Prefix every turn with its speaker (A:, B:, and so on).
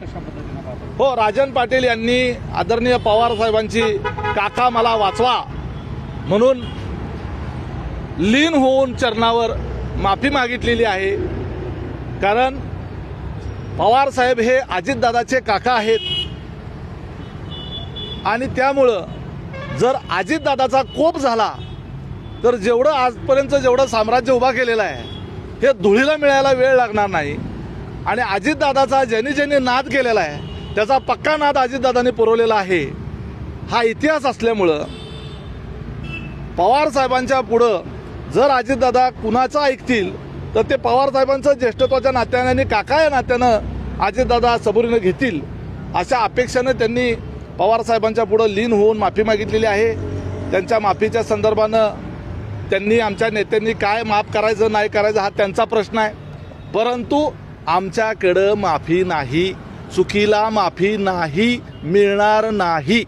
A: कशा पद्धतीने पाहतात?
B: हो, राजन पाटील यांनी आदरणीय पवार साहेबांची काका मला वाचवा म्हणून लीन होऊन चरणावर माफी मागितलेली आहे. कारण पवार साहेब हे अजितदादाचे काका आहेत आणि त्यामुळं जर अजितदादाचा कोप झाला तर जेवढं आजपर्यंत जेवढं साम्राज्य उभा केलेलं आहे हे धुळीला मिळायला वेळ लागणार नाही. आणि अजितदादाचा ज्यांनी ज्यांनी नाद केलेला आहे त्याचा पक्का नाद अजितदादांनी पुरवलेला आहे. हा इतिहास असल्यामुळं पवार साहेबांच्या पुढं जर अजितदादा कुणाचं ऐकतील तर ते पवार साहेबांचं ज्येष्ठत्वाच्या नात्याने आणि काका या नात्यानं अजितदादा सबुरीनं घेतील अशा अपेक्षेनं त्यांनी पवार साहेबांच्या पुढं लीन होऊन माफी मागितलेली आहे. त्यांच्या माफीच्या संदर्भानं त्यांनी आमच्या नेत्यांनी काय माफ करायचं नाही करायचं हा त्यांचा प्रश्न आहे. परंतु आमच्याकडं माफी नाही, चुकीला माफी नाही मिळणार नाही.